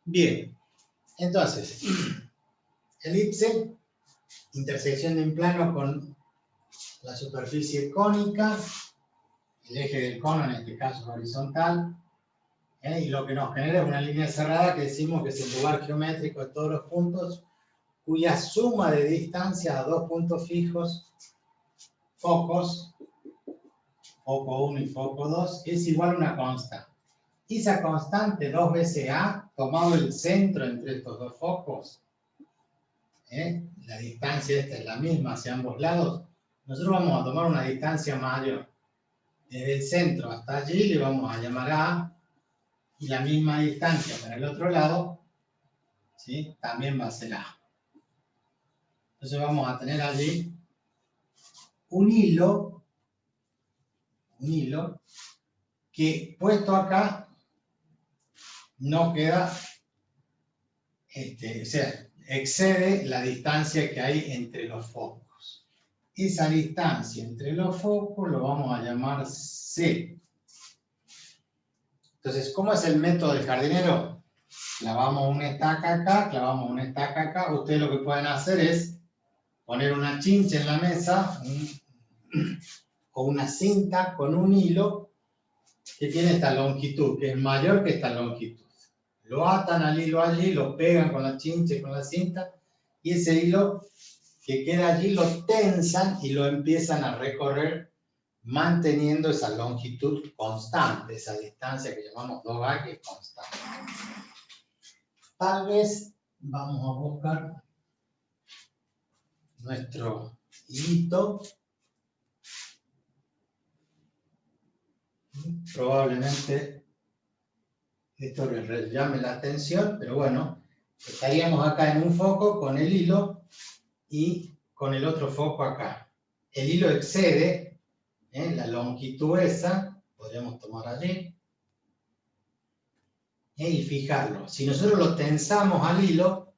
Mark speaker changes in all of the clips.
Speaker 1: Bien, entonces, elipse, intersección de un plano con la superficie cónica, el eje del cono en este caso es horizontal, y lo que nos genera es una línea cerrada que decimos que es el lugar geométrico de todos los puntos, cuya suma de distancia a dos puntos fijos, focos, foco 1 y foco 2, es igual a una constante. Y esa constante 2 veces A, tomado el centro entre estos dos focos, la distancia esta es la misma hacia ambos lados, nosotros vamos a tomar una distancia mayor. Desde el centro hasta allí le vamos a llamar A, y la misma distancia para el otro lado, ¿sí? También va a ser A. Entonces vamos a tener allí un hilo que puesto acá no queda, o sea, excede la distancia que hay entre los focos. Esa distancia entre los focos lo vamos a llamar C. Entonces, ¿cómo es el método del jardinero? Clavamos una estaca acá, clavamos una estaca acá. Ustedes lo que pueden hacer es poner una chincha en la mesa o una cinta con un hilo que tiene esta longitud, que es mayor que esta longitud. Lo atan al hilo allí, lo pegan con la chincha y con la cinta, y ese hilo que queda allí lo tensan y lo empiezan a recorrer manteniendo esa longitud constante, esa distancia que llamamos 2A, que es constante. Tal vez vamos a buscar nuestro hilito. Probablemente esto les llame la atención, pero bueno, estaríamos acá en un foco con el hilo y con el otro foco acá. El hilo excede la longitud esa, podríamos tomar allí, y fijarlo. Si nosotros lo tensamos al hilo,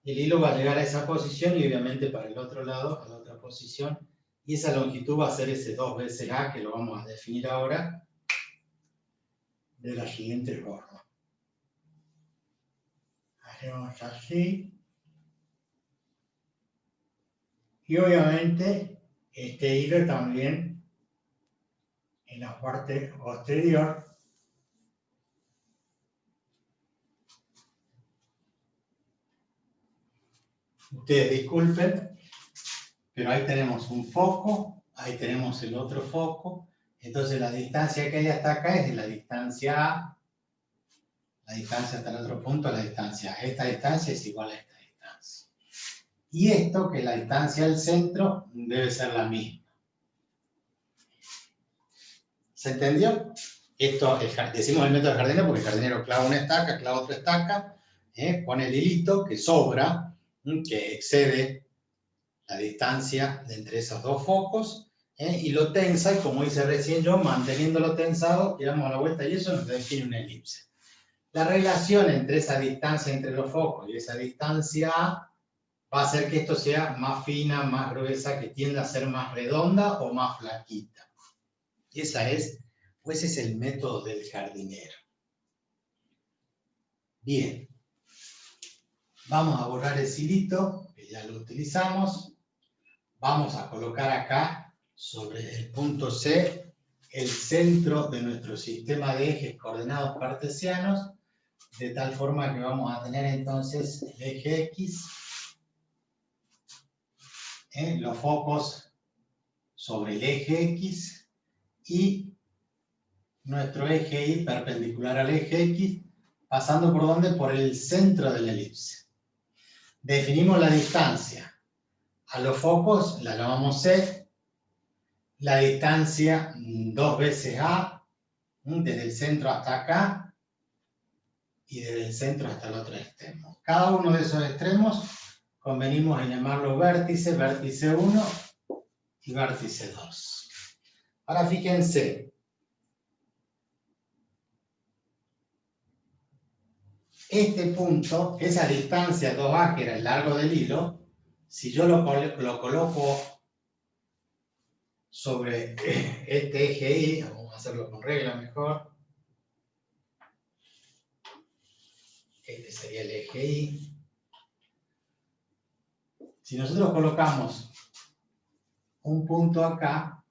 Speaker 1: el hilo va a llegar a esa posición y obviamente para el otro lado, a la otra posición, y esa longitud va a ser ese 2 veces A, que lo vamos a definir ahora de la siguiente forma. Hacemos así. Y obviamente este hilo también en la parte posterior ustedes disculpen, pero ahí tenemos un foco, ahí tenemos el otro foco, entonces la distancia que hay hasta acá es de la distancia A, la distancia hasta el otro punto, la distancia A. Esta distancia es igual a esta distancia. Y esto, que es la distancia al centro, debe ser la misma. ¿Se entendió? Esto, decimos el método del jardinero porque el jardinero clava una estaca, clava otra estaca, pone el hilito que sobra, que excede la distancia de entre esos dos focos, y lo tensa, y como hice recién yo, manteniéndolo tensado, le damos la vuelta y eso nos define una elipse. La relación entre esa distancia entre los focos y esa distancia A va a hacer que esto sea más fina, más gruesa, que tienda a ser más redonda o más flaquita. Ese es el método del jardinero. Bien. Vamos a borrar el hilito, que ya lo utilizamos. Vamos a colocar acá, sobre el punto C, el centro de nuestro sistema de ejes coordenados cartesianos, de tal forma que vamos a tener entonces el eje X, los focos sobre el eje X, y nuestro eje Y perpendicular al eje X, pasando por ¿dónde? Por el centro de la elipse. Definimos la distancia. A los focos la llamamos C, la distancia 2 veces A, desde el centro hasta acá, y desde el centro hasta el otro extremo. Cada uno de esos extremos convenimos en llamarlo vértice, vértice 1 y vértice 2. Ahora fíjense, este punto, esa distancia 2A, que era el largo del hilo, si yo lo coloco sobre este eje Y, vamos a hacerlo con regla mejor, Este sería el eje Y. Si nosotros colocamos un punto acá,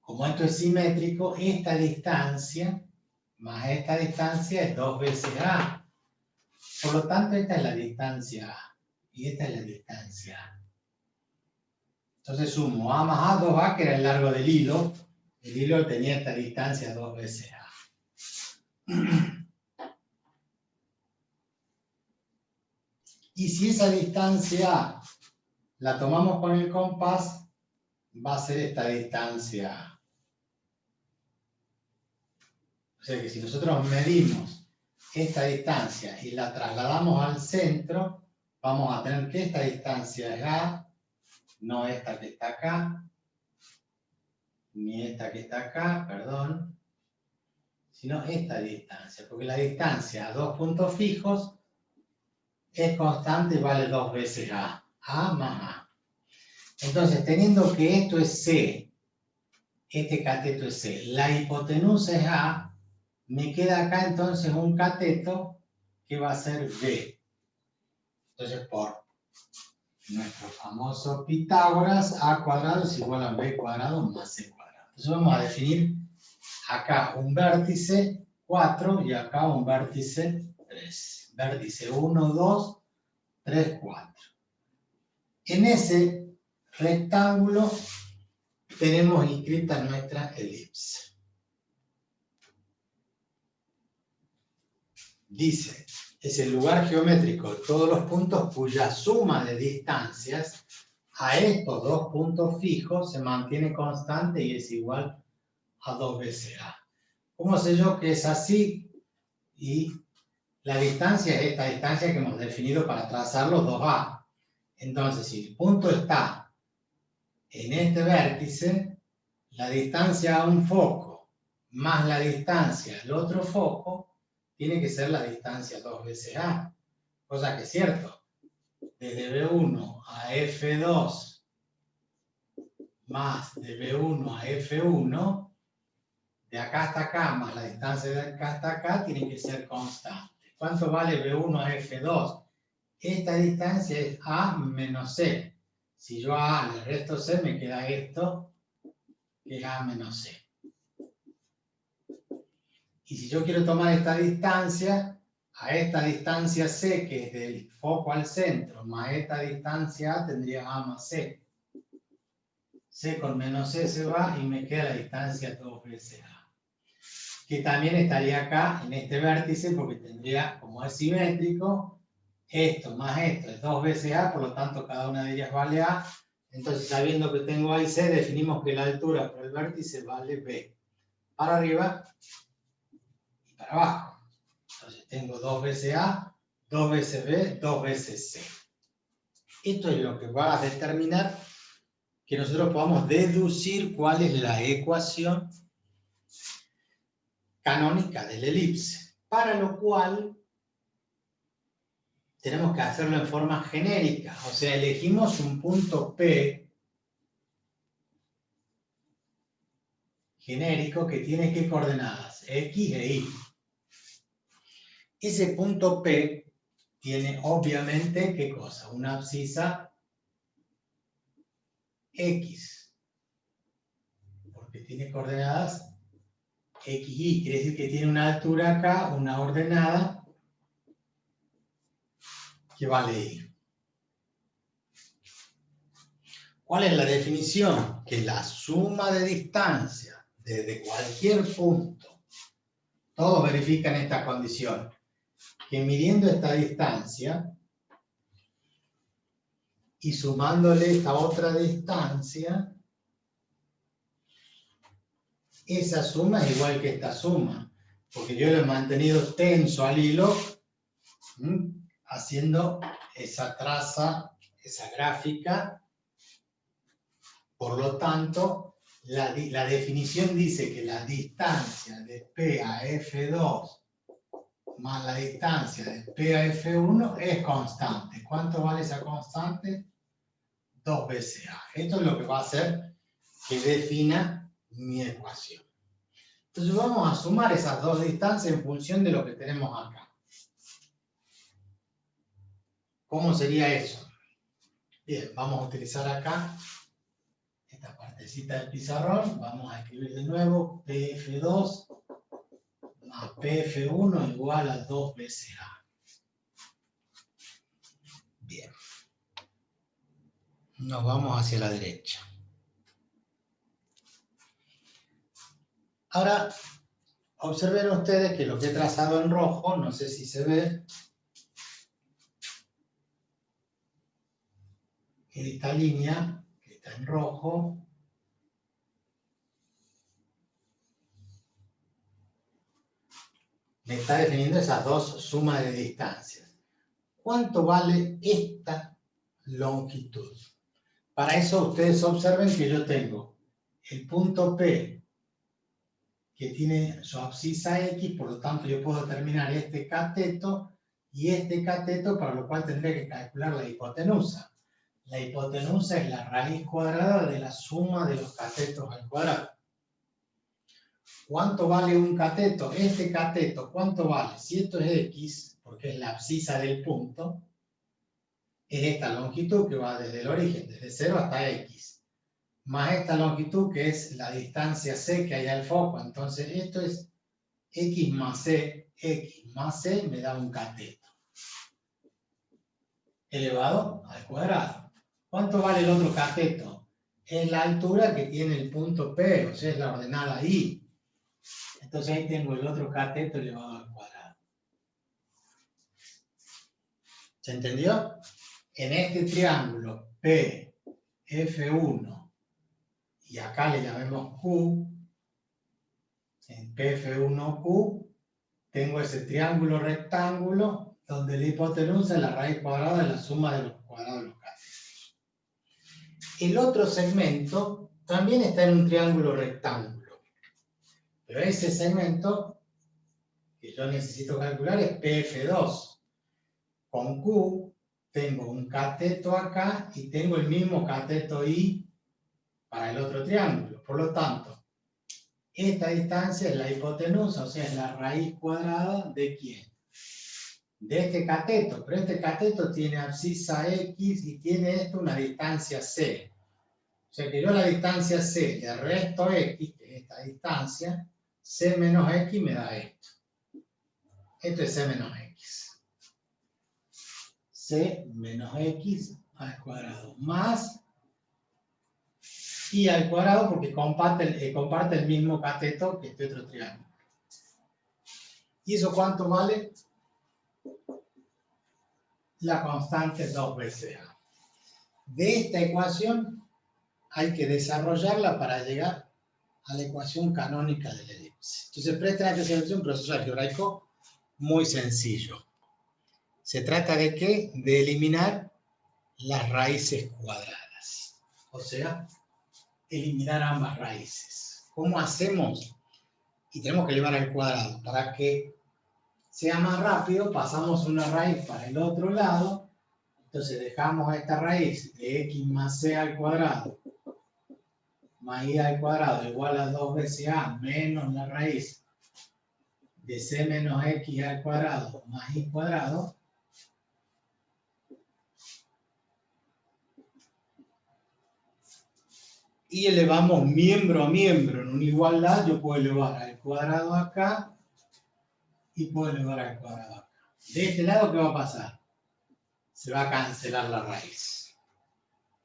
Speaker 1: como esto es simétrico, esta distancia más esta distancia es 2 veces A. Por lo tanto, esta es la distancia A y esta es la distancia A. Entonces sumo A más A, 2A, que era el largo del hilo. El hilo tenía esta distancia 2 veces A. Y si esa distancia A la tomamos con el compás, va a ser esta distancia A. O sea que si nosotros medimos esta distancia y la trasladamos al centro, vamos a tener que esta distancia es A, no esta que está acá, ni esta que está acá, perdón, sino esta distancia, porque la distancia a dos puntos fijos es constante y vale 2 veces A más A. Entonces, teniendo que esto es C, este cateto es C, la hipotenusa es A, me queda acá entonces un cateto que va a ser B. Entonces, por nuestro famoso Pitágoras, A cuadrado es igual a B cuadrado más C cuadrado. Entonces vamos a definir acá un vértice 4 y acá un vértice 3. Vértice 1, 2, 3, 4. En ese rectángulo tenemos inscrita nuestra elipse. Dice, es el lugar geométrico de todos los puntos cuya suma de distancias a estos dos puntos fijos se mantiene constante y es igual a 2 veces A. ¿Cómo sé yo que es así? Y la distancia es esta distancia que hemos definido para trazar los 2A. Entonces, si el punto está en este vértice, la distancia a un foco más la distancia al otro foco tiene que ser la distancia 2 veces A. Cosa que es cierto. Desde B1 a F2 más de B1 a F1, de acá hasta acá más la distancia de acá hasta acá tiene que ser constante. ¿Cuánto vale B1 a F2? Esta distancia es A menos C. Si yo a A le resto C, me queda esto, que es A menos C. Y si yo quiero tomar esta distancia, a esta distancia C, que es del foco al centro, más esta distancia A, tendría A más C. C con menos C se va y me queda la distancia 2 veces A. Que también estaría acá en este vértice porque tendría, como es simétrico, esto más esto es 2 veces A, por lo tanto cada una de ellas vale A. Entonces, sabiendo que tengo A y C, definimos que la altura por el vértice vale B. Para arriba y para abajo. Entonces tengo 2 veces A, 2 veces B, 2 veces C. Esto es lo que va a determinar que nosotros podamos deducir cuál es la ecuación canónica de la elipse. Para lo cual tenemos que hacerlo en forma genérica. O sea, elegimos un punto P genérico que tiene ¿qué coordenadas? X e Y. Ese punto P tiene obviamente, ¿qué cosa? Una abscisa X. Porque tiene coordenadas X, Y. Quiere decir que tiene una altura acá, una ordenada, que vale Y. ¿Cuál es la definición? Que la suma de distancia desde cualquier punto, todos verifican esta condición, que midiendo esta distancia y sumándole esta otra distancia, esa suma es igual que esta suma, porque yo lo he mantenido tenso al hilo, haciendo esa traza, esa gráfica. Por lo tanto, la definición dice que la distancia de P a F2 más la distancia de P a F1 es constante. ¿Cuánto vale esa constante? 2 veces A. Esto es lo que va a hacer que defina mi ecuación. Entonces vamos a sumar esas dos distancias en función de lo que tenemos acá. ¿Cómo sería eso? Bien, vamos a utilizar acá esta partecita del pizarrón. Vamos a escribir de nuevo PF2 más PF1 igual a 2 veces A. Bien. Nos vamos hacia la derecha. Ahora, observen ustedes que lo que he trazado en rojo, no sé si se ve, esta línea que está en rojo, me está definiendo esas dos sumas de distancias. ¿Cuánto vale esta longitud? Para eso ustedes observen que yo tengo el punto P que tiene su abscisa X, por lo tanto yo puedo determinar este cateto y este cateto, para lo cual tendré que calcular la hipotenusa. La hipotenusa es la raíz cuadrada de la suma de los catetos al cuadrado. ¿Cuánto vale un cateto? Este cateto, ¿cuánto vale? Si esto es X, porque es la abscisa del punto, es esta longitud que va desde el origen, desde 0 hasta X. Más esta longitud que es la distancia C que hay al foco. Entonces esto es X más C me da un cateto elevado al cuadrado. ¿Cuánto vale el otro cateto? Es la altura que tiene el punto P, o sea, es la ordenada I. Entonces ahí tengo el otro cateto elevado al cuadrado. ¿Se entendió? En este triángulo P, F1, y acá le llamemos Q, en PF1Q, tengo ese triángulo rectángulo donde la hipotenusa es la raíz cuadrada de la suma de los cuadrados de los catetos. El otro segmento también está en un triángulo rectángulo, pero ese segmento que yo necesito calcular es PF2. Con Q tengo un cateto acá y tengo el mismo cateto I para el otro triángulo. Por lo tanto, esta distancia es la hipotenusa, o sea, es la raíz cuadrada ¿de quién? De este cateto, pero este cateto tiene abscisa X y tiene esto una distancia C. O sea que yo la distancia C le resto X, que es esta distancia, C menos X me da esto. Esto es C menos X. C menos X al cuadrado, más y al cuadrado porque comparte el mismo cateto que este otro triángulo. ¿Y eso cuánto vale? La constante 2 veces A. De esta ecuación hay que desarrollarla para llegar a la ecuación canónica de la elipse. Entonces presten atención, es un proceso algebraico muy sencillo. ¿Se trata de qué? De eliminar las raíces cuadradas. O sea, eliminar ambas raíces. ¿Cómo hacemos? Y tenemos que elevar al cuadrado. Para que sea más rápido, pasamos una raíz para el otro lado. Entonces dejamos esta raíz de x más c al cuadrado más y al cuadrado igual a 2 veces a menos la raíz de c menos x al cuadrado más y cuadrado. Y elevamos miembro a miembro en una igualdad. Yo puedo elevar al cuadrado acá y puedo elevar al cuadrado acá. De este lado, ¿qué va a pasar? Se va a cancelar la raíz.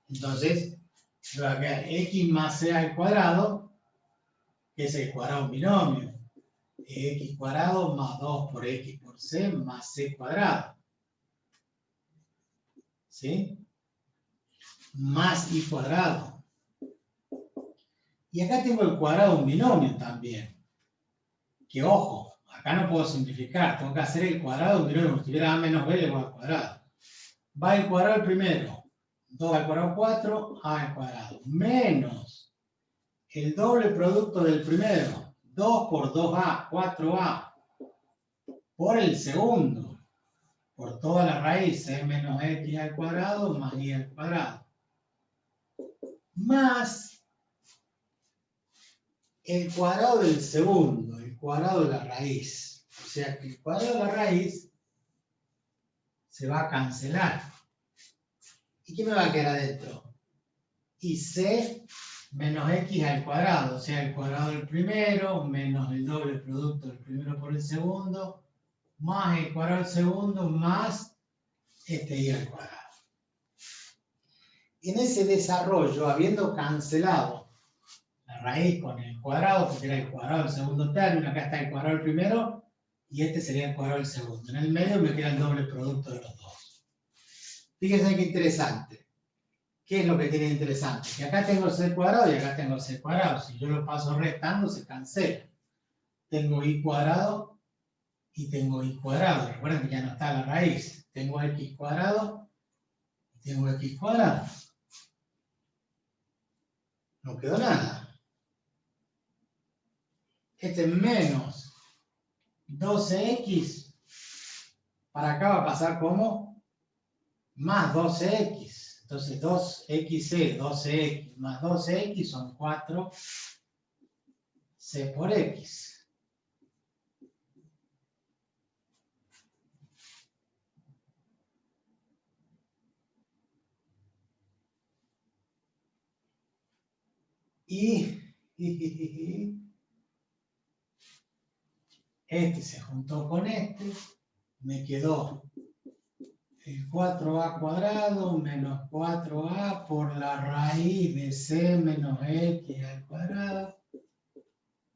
Speaker 1: Entonces, me va a quedar x más c al cuadrado, que es el cuadrado de un binomio. X cuadrado más 2 por x por c más c cuadrado. ¿Sí? Más y cuadrado. Y acá tengo el cuadrado de un binomio también. Que ojo, acá no puedo simplificar. Tengo que hacer el cuadrado de un binomio. Como si tuviera a menos b igual al cuadrado. Va el cuadrado al primero. 2 al cuadrado 4, a al cuadrado. Menos el doble producto del primero. 2 por 2a, 4a. Por el segundo. Por toda la raíz, c menos x al cuadrado más y al cuadrado. Más el cuadrado del segundo, el cuadrado de la raíz. O sea que el cuadrado de la raíz se va a cancelar. ¿Y qué me va a quedar adentro? Y c menos x al cuadrado, o sea, el cuadrado del primero, menos el doble producto del primero por el segundo, más el cuadrado del segundo, más este y al cuadrado. En ese desarrollo, habiendo cancelado la raíz con el cuadrado, porque era el cuadrado del segundo término, acá está el cuadrado del primero, y este sería el cuadrado del segundo. En el medio me queda el doble producto de los dos. Fíjense qué interesante. ¿Qué es lo que tiene interesante? Que acá tengo c cuadrado y acá tengo c cuadrado. Si yo lo paso restando, se cancela. Tengo y cuadrado y tengo y cuadrado. Recuerden que ya no está la raíz. Tengo x cuadrado y tengo x cuadrado. No quedó nada. Este menos 12x, para acá va a pasar como más 12x. Entonces 2xc, 12x más 12x son 4c por x. Y este se juntó con este, me quedó el 4a cuadrado menos 4a por la raíz de c menos x al cuadrado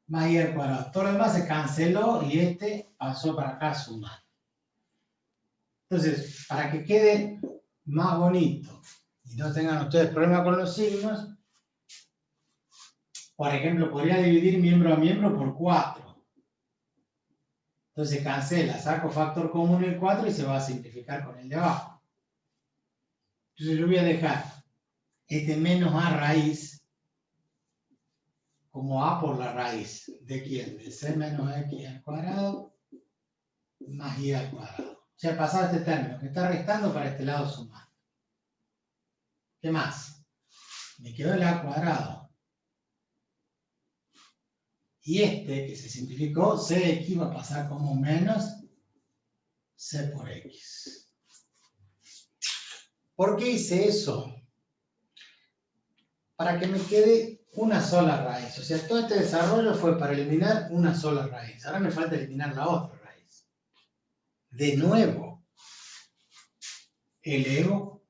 Speaker 1: más y al cuadrado. Todo lo demás se canceló y este pasó para acá sumando. Entonces, para que quede más bonito y no tengan ustedes problemas con los signos, por ejemplo, podría dividir miembro a miembro por 4. Entonces cancela, saco factor común el 4 y se va a simplificar con el de abajo. Entonces yo voy a dejar este menos a raíz como a por la raíz. ¿De quién? De c menos x al cuadrado más y al cuadrado. O sea, pasar este término que está restando para este lado sumando. ¿Qué más? Me quedó el a cuadrado. Y este, que se simplificó, cx va a pasar como menos c por x. ¿Por qué hice eso? Para que me quede una sola raíz. O sea, todo este desarrollo fue para eliminar una sola raíz. Ahora me falta eliminar la otra raíz. De nuevo, elevo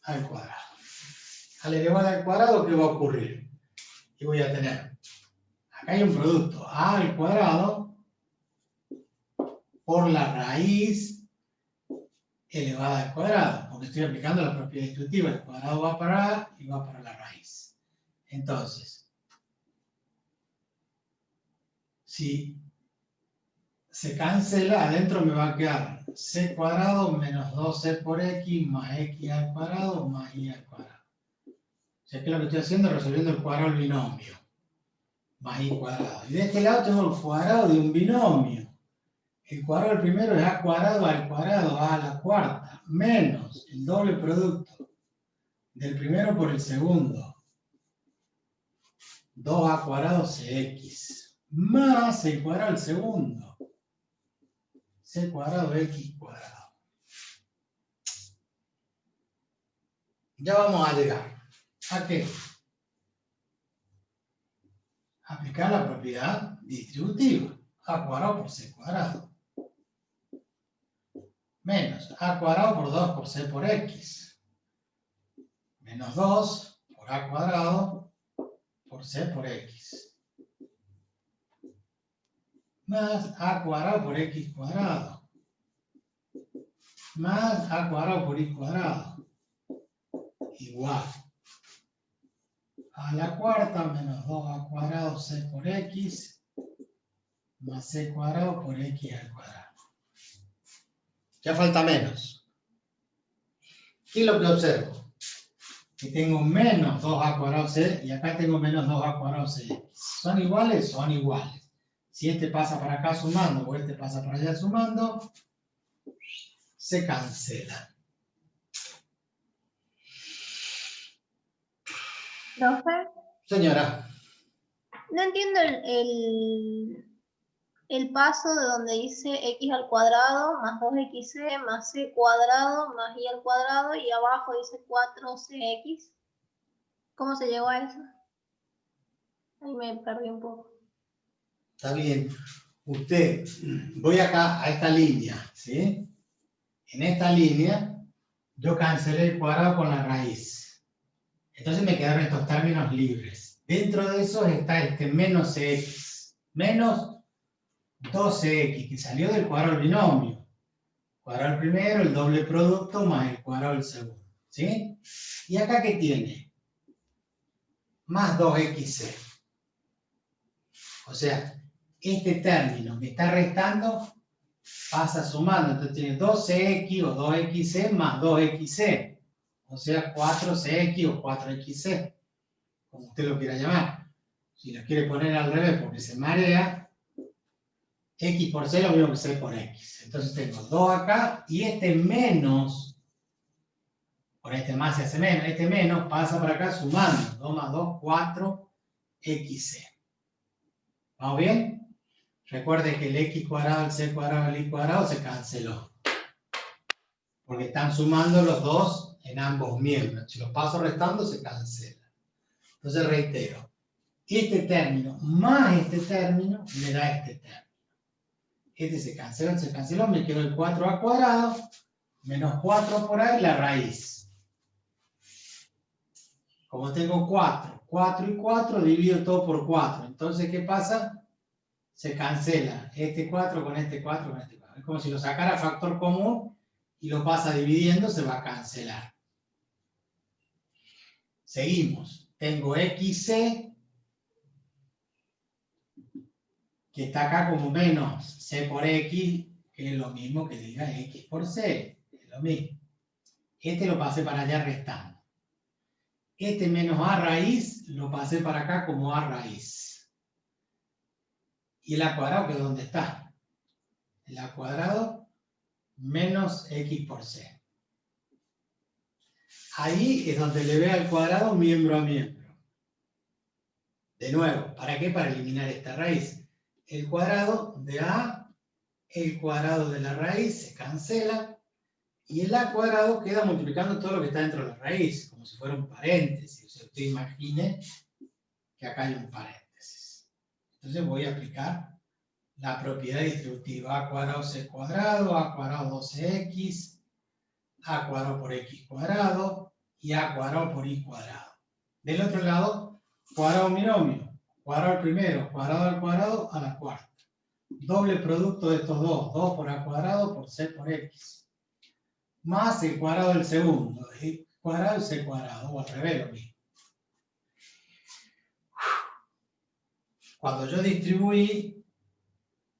Speaker 1: al cuadrado. Al elevar al cuadrado, ¿qué va a ocurrir? Que voy a tener, acá hay un producto, a al cuadrado por la raíz elevada al cuadrado, porque estoy aplicando la propiedad intuitiva. El cuadrado va para A y va para la raíz. Entonces, si se cancela, adentro me va a quedar c cuadrado menos 2c por x más x al cuadrado más y al cuadrado. O sea que lo que estoy haciendo es resolviendo el cuadrado del binomio. Más y cuadrado. Y de este lado tengo el cuadrado de un binomio. El cuadrado del primero es a cuadrado al cuadrado, a la cuarta, menos el doble producto del primero por el segundo. 2a cuadrado cx, más el cuadrado del segundo. C cuadrado x cuadrado. Ya vamos a llegar. ¿A qué? Aplicar la propiedad distributiva. A cuadrado por c cuadrado. Menos a cuadrado por 2 por c por x. Menos 2 por a cuadrado por c por x. Más a cuadrado por x cuadrado. Más a cuadrado por y cuadrado. Igual a la cuarta menos 2a cuadrado c por x más c cuadrado por x al cuadrado. Ya falta menos. ¿Qué es lo que observo? Que tengo menos 2a cuadrado c y acá tengo menos 2a cuadrado cx. ¿Son iguales? Son iguales. Si este pasa para acá sumando o este pasa para allá sumando, se cancelan.
Speaker 2: Profe,
Speaker 1: Señora.
Speaker 2: no entiendo El paso de donde dice x al cuadrado más 2xc más c cuadrado más y al cuadrado y abajo dice 4cx. ¿Cómo se llegó a eso? Ahí me perdí un poco.
Speaker 1: Está bien. Usted, voy acá a esta línea, ¿sí? En esta línea, yo cancelé el cuadrado con la raíz. Entonces me quedaron estos términos libres. Dentro de esos está este menos x, menos 12x, que salió del cuadrado del binomio. Cuadrado del primero, el doble producto, más el cuadrado del segundo. ¿Sí? ¿Y acá qué tiene? Más 2xc. O sea, este término que está restando pasa sumando. Entonces tiene 12x o 2xc más 2xc. O sea, 4cx o 4xc. Como usted lo quiera llamar. Si lo quiere poner al revés porque se marea, x por c es lo mismo que c por x. Entonces tengo 2 acá y este menos, por este más se hace menos, este menos pasa para acá sumando. 2 más 2, 4xc. ¿Vamos bien? Recuerde que el x cuadrado, el c cuadrado, el y cuadrado se canceló. Porque están sumando los dos en ambos miembros. Si los paso restando, se cancela. Entonces reitero, este término más este término me da este término. Este se canceló, me quedó el 4a cuadrado, menos 4 por ahí, la raíz. Como tengo 4, 4 y 4, divido todo por 4. Entonces, ¿qué pasa? Se cancela este 4 con este 4 con este 4. Es como si lo sacara factor común y lo pasa dividiendo, se va a cancelar. Seguimos. Tengo xc, que está acá como menos c por x, que es lo mismo que diga x por c. Es lo mismo. Este lo pasé para allá restando. Este menos a raíz lo pasé para acá como a raíz. Y el a cuadrado, que es donde está. El a cuadrado menos x por c. Ahí es donde le ve al cuadrado miembro a miembro. De nuevo, ¿para qué? Para eliminar esta raíz. El cuadrado de a, el cuadrado de la raíz se cancela. Y el a cuadrado queda multiplicando todo lo que está dentro de la raíz, como si fuera un paréntesis. O sea, usted imagine que acá hay un paréntesis. Entonces voy a aplicar la propiedad distributiva. A cuadrado c cuadrado, a cuadrado 12x, a cuadrado por x cuadrado y a cuadrado por y cuadrado. Del otro lado, cuadrado binomio. Cuadrado al primero, cuadrado al cuadrado a la cuarta. Doble producto de estos dos. 2 por a cuadrado por c por x. Más el cuadrado del segundo, el cuadrado y c cuadrado, o al revés lo mismo. Cuando yo distribuí,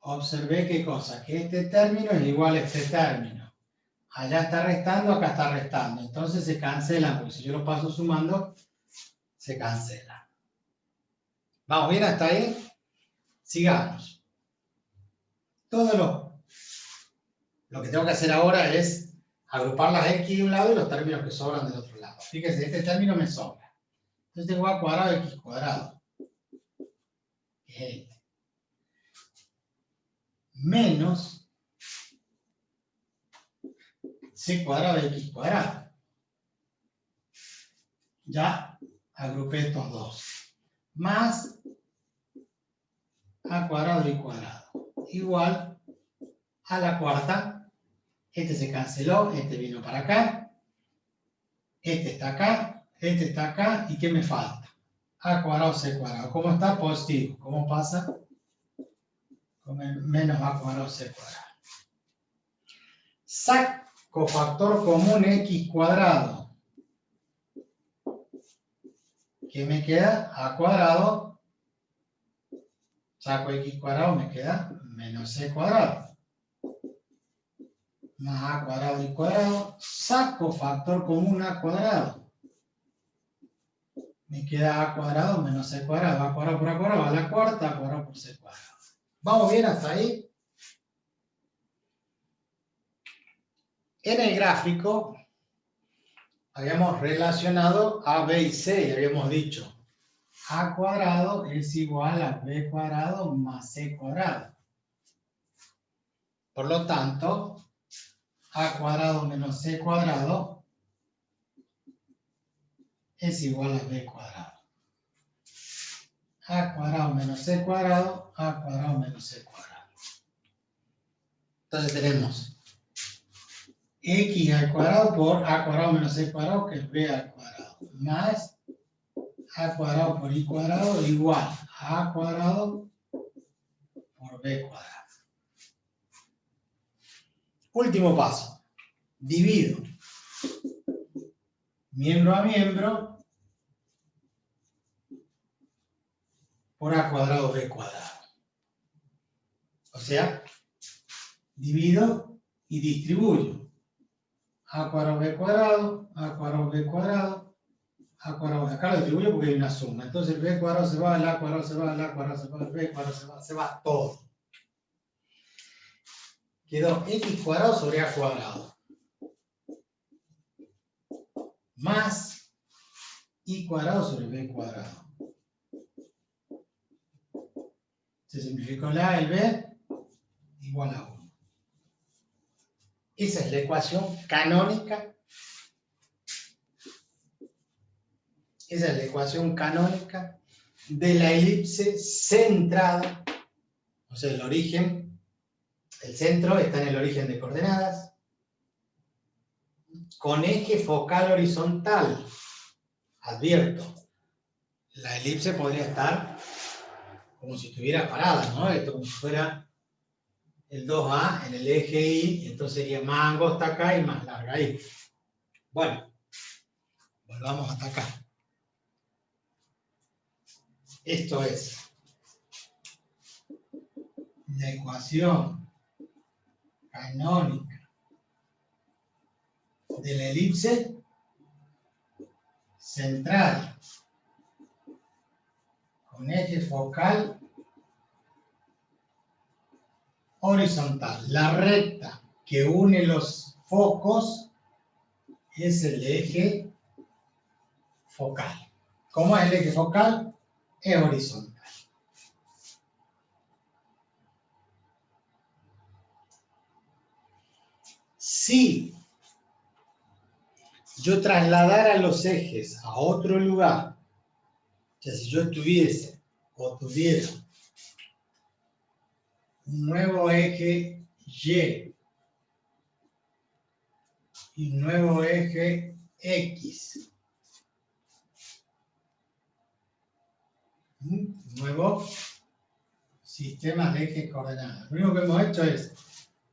Speaker 1: observé qué cosa, que este término es igual a este término. Allá está restando, acá está restando. Entonces se cancelan, porque si yo lo paso sumando, se cancela. ¿Vamos bien hasta ahí? Sigamos. Todo lo que tengo que hacer ahora es agrupar las x de un lado y los términos que sobran del otro lado. Fíjense, este término me sobra. Entonces tengo a cuadrado de x cuadrado. Que es este. Menos c cuadrado de x cuadrado. Ya agrupé estos dos. Más a cuadrado de y cuadrado. Igual a la cuarta. Este se canceló, este vino para acá. Este está acá, este está acá. ¿Y qué me falta? A cuadrado c cuadrado. ¿Cómo está? Positivo. ¿Cómo pasa? Con el menos a cuadrado c cuadrado. Saco factor común x cuadrado. ¿Qué me queda? A cuadrado. Saco x cuadrado, me queda menos c cuadrado. Más a cuadrado y cuadrado. Saco factor común a cuadrado. Me queda a cuadrado menos c cuadrado. A cuadrado por a cuadrado a la cuarta, a cuadrado por c cuadrado. ¿Vamos bien hasta ahí? En el gráfico habíamos relacionado a, b y c y habíamos dicho a cuadrado es igual a b cuadrado más c cuadrado. Por lo tanto, a cuadrado menos c cuadrado es igual a b cuadrado. A cuadrado menos c cuadrado, a cuadrado menos c cuadrado. Entonces tenemos x al cuadrado por a cuadrado menos c cuadrado, que es b al cuadrado, más a cuadrado por i cuadrado igual a a cuadrado por b cuadrado. Último paso. Divido miembro a miembro por a cuadrado b cuadrado. O sea, divido y distribuyo. A cuadrado b cuadrado, a cuadrado b cuadrado, a cuadrado. Acá lo distribuyo porque hay una suma. Entonces el b cuadrado se va, el a cuadrado se va, el a cuadrado se va, el b cuadrado se va todo. Quedó x cuadrado sobre a cuadrado. Más i cuadrado sobre b cuadrado. Se simplificó el a, el b, igual a 1. Esa es la ecuación canónica. Esa es la ecuación canónica de la elipse centrada. O sea, el origen, el centro está en el origen de coordenadas, con eje focal horizontal. Advierto, la elipse podría estar como si estuviera parada, ¿no? Esto como si fuera el 2A en el eje Y, entonces sería más angosta acá y más larga ahí. Bueno, volvamos hasta acá. Esto es la ecuación canónica de la elipse central con eje focal horizontal. La recta que une los focos es el eje focal. ¿Cómo es el eje focal? Es horizontal. Si yo trasladara los ejes a otro lugar, o sea, si yo tuviese o tuviera un nuevo eje Y y un nuevo eje X, un nuevo sistema de ejes coordenadas. Lo único que hemos hecho es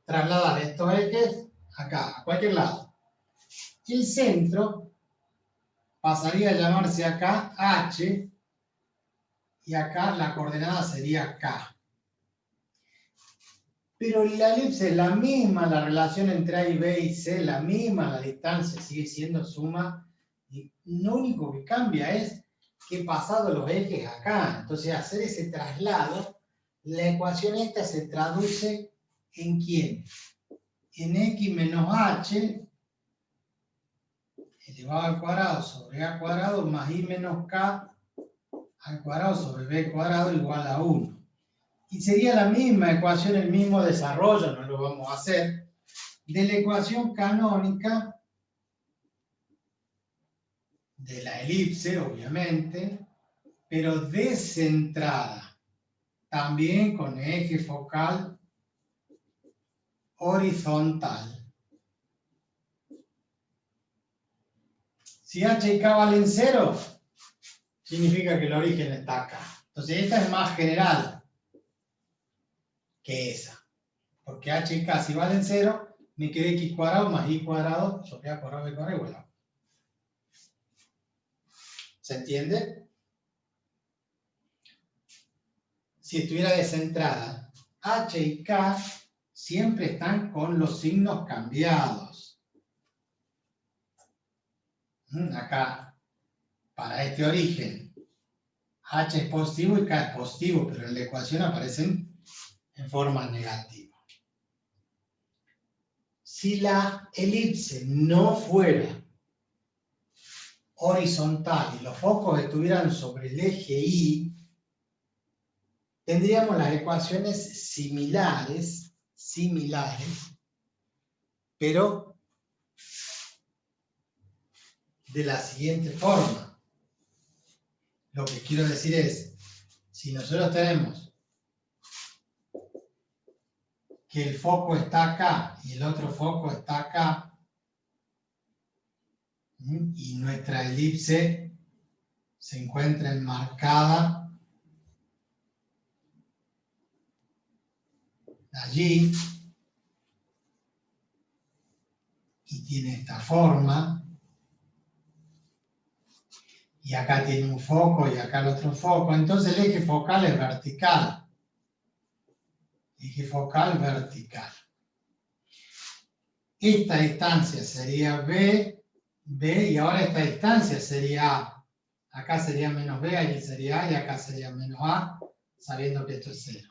Speaker 1: trasladar estos ejes acá, a cualquier lado. El centro pasaría a llamarse acá H y acá la coordenada sería K. Pero la elipse es la misma, la relación entre A y B y C, la misma, la distancia sigue siendo suma. Y lo único que cambia es que he pasado los ejes acá. Entonces, hacer ese traslado, la ecuación esta se traduce en ¿quién? En X menos H elevado al cuadrado sobre A cuadrado más I menos K al cuadrado sobre B cuadrado igual a 1. Y sería la misma ecuación, el mismo desarrollo, no lo vamos a hacer, de la ecuación canónica de la elipse, obviamente, pero descentrada, también con eje focal horizontal. Si H y K valen 0, significa que el origen está acá. Entonces esta es más general que esa. Porque H y K si valen 0, me queda X cuadrado más Y cuadrado sobre A cuadrado B cuadrado igual a 1. ¿Se entiende? Si estuviera descentrada, H y K siempre están con los signos cambiados. Acá, para este origen, H es positivo y K es positivo, pero en la ecuación aparecen en forma negativa. Si la elipse no fuera horizontal y los focos estuvieran sobre el eje Y, tendríamos las ecuaciones similares similares, pero de la siguiente forma. Lo que quiero decir es, si nosotros tenemos que el foco está acá y el otro foco está acá, y nuestra elipse se encuentra enmarcada allí y tiene esta forma, y acá tiene un foco y acá el otro foco, entonces el eje focal es vertical. Eje focal vertical. Esta distancia sería B, B, y ahora esta distancia sería A. Acá sería menos B, allí sería A, y acá sería menos A, sabiendo que esto es 0.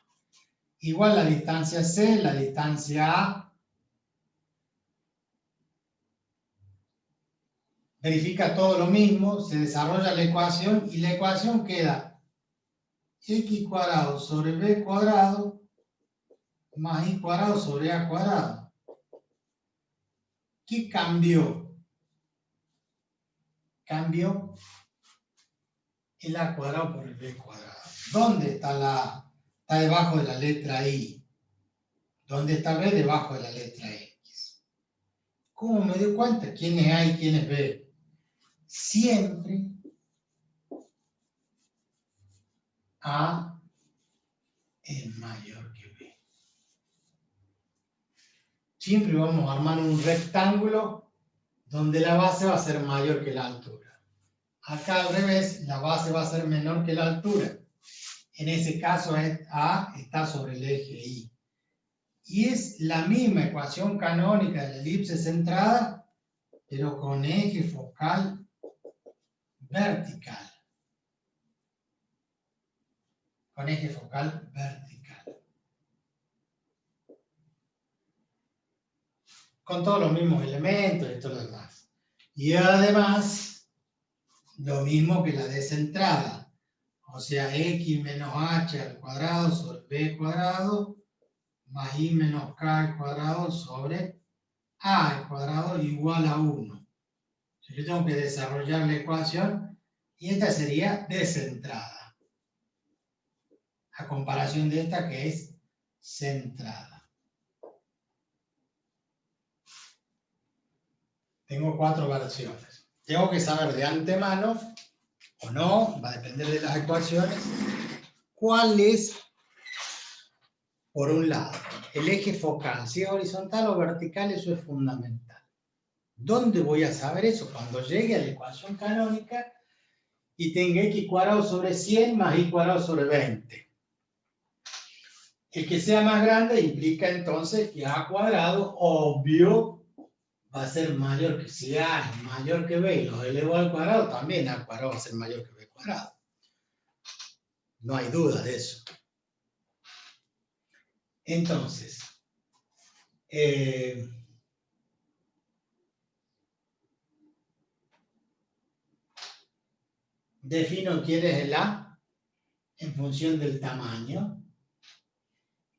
Speaker 1: Igual la distancia C, la distancia A. Verifica todo lo mismo, se desarrolla la ecuación, y la ecuación queda x cuadrado sobre b cuadrado más y cuadrado sobre a cuadrado. ¿Qué cambió? Cambió el a cuadrado por el b cuadrado. ¿Dónde está la a? Está debajo de la letra i. ¿Dónde está b? Debajo de la letra x. ¿Cómo me doy cuenta quién es a y quién es b? Siempre a es mayor que b. Siempre vamos a armar un rectángulo donde la base va a ser mayor que la altura. Acá al revés, la base va a ser menor que la altura. En ese caso, A está sobre el eje Y. Y es la misma ecuación canónica de la elipse centrada, pero con eje focal vertical. Con eje focal vertical. Con todos los mismos elementos y todo lo demás. Y además, lo mismo que la descentrada. O sea, x menos h al cuadrado sobre b cuadrado más i menos k al cuadrado sobre a al cuadrado igual a 1. Yo tengo que desarrollar la ecuación y esta sería descentrada. A comparación de esta que es centrada. Tengo 4 versiones. Tengo que saber de antemano, o no, va a depender de las ecuaciones, cuál es, por un lado, el eje focal, si es horizontal o vertical, eso es fundamental. ¿Dónde voy a saber eso? Cuando llegue a la ecuación canónica y tenga x cuadrado sobre 100 más y cuadrado sobre 20. El que sea más grande implica entonces que a cuadrado, obvio, va a ser mayor que, si a es mayor que b y lo elevo al cuadrado, también a cuadrado va a ser mayor que b cuadrado. No hay duda de eso. Entonces, defino quién es el a en función del tamaño.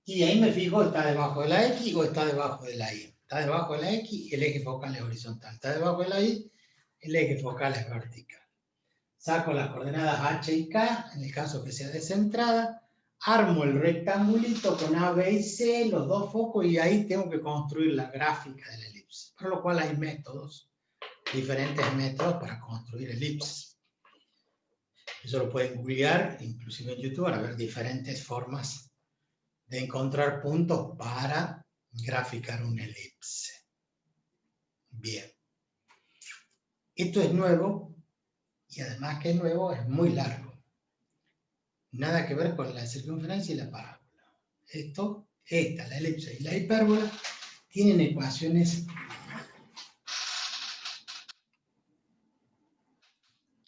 Speaker 1: Y ahí me fijo, ¿está debajo de la x o está debajo de la y? Está debajo de la x, el eje focal es horizontal. Está debajo de la y, el eje focal es vertical. Saco las coordenadas h y k, en el caso que sea descentrada. Armo el rectangulito con a, b y c, los dos focos, y ahí tengo que construir la gráfica de la elipse. Por lo cual hay métodos, diferentes métodos para construir elipses. Eso lo pueden googlear, inclusive en YouTube, para ver diferentes formas de encontrar puntos para graficar una elipse. Bien. Esto es nuevo, y además que es nuevo, es muy largo. Nada que ver con la circunferencia y la parábola. La elipse y la hipérbola, tienen ecuaciones